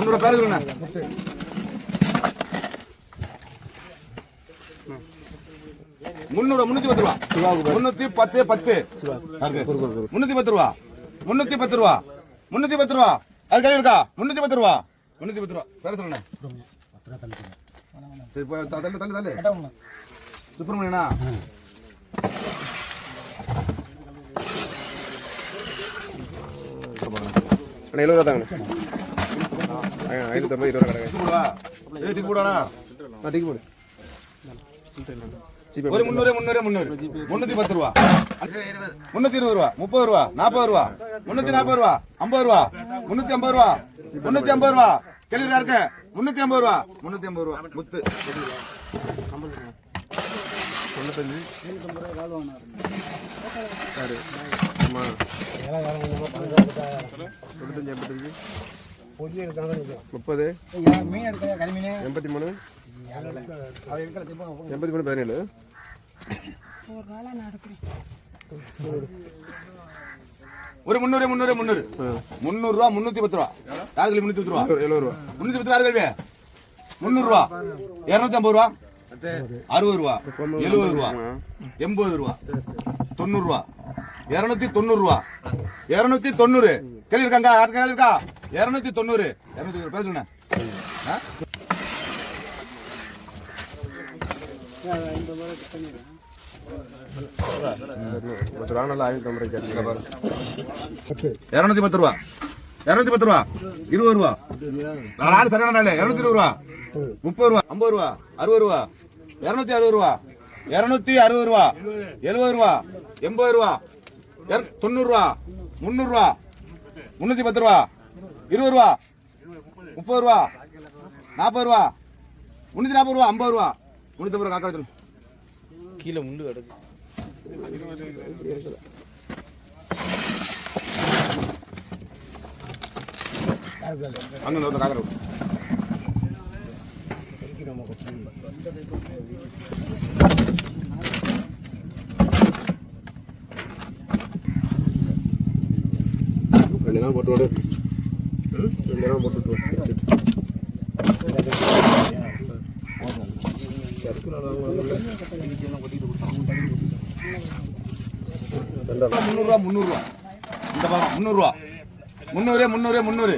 முன்னூறு பேர் சொல்லுங்க. 300 310 ரூபா. 310 10 310 ரூபா. 310 ரூபா. 310 ரூபா. அது கை இருக்கா? 310 ரூபா. 310 ரூபா. பேர சொல்லுங்க. சரி போய் தள்ளு. சுப்பிரமணியனா அண்ணா 70 ரூபா தாங்க. 520 ரூபா கடை. டிக்கெட் போடானா? டிக்கெட் போடு. ஒரு 300 310 ரூபா. 320 ரூபா. 30 ரூபா. 40 ரூபா. 340 ரூபா. 50 ரூபா. 350 ரூபா. 350 ரூபா. கேள்வி இருக்க 350 ரூபா. 350 ரூபா. முத்து 95 சரி ஆமா 95 பொடி எடுக்காங்க 30 மீன் எடுக்க கறி மீன் 83 83 17 ஒரு நாளா நடக்குது. ஒரு 300 ரூபா. 310 ரூபா. யாருக்கு 310 ரூபா? 70 ரூபா. 310 ரூபா யாருக்கு? 300 ரூபா. 250 ரூபா. 60 ரூபா. 70 ரூபா. 80 ரூபா. 90 ரூபா. 290 ரூபா. 290 கேள்வி இருக்காங்க? யாருக்கு கேள்வி இருக்கா? 290 பேர் சொல்லுங்க. ஒரு நாள் 550 கேட்குறேன். 210 ரூபா. 210 ரூபா. 20 ரூபா. நாலு சரியான நாள். 220 ரூபா. 30 ரூபா. 50 ரூபா. 60 ரூபா. 260 ரூபா. 260 ரூபா. 70 ரூபா. 80 ரூபா. 90 ரூபா. 300 ரூபா. 310 ரூபா. 20 ரூபா. 30 ரூபா. 40 ரூபா. 340 ரூபா. 50 ரூபா. 350 ரூபா. காக்கா சொல்லு. கீழே முள்ளு கிடக்கு. அங்க வந்து காக்கா ரெண்டு நாள் போட்டு விடு. 2 நாள் போட்டு விட்டு 300 ரூபா. 300 ரூபா. இந்த பக்கம் 300 ரூபா. 300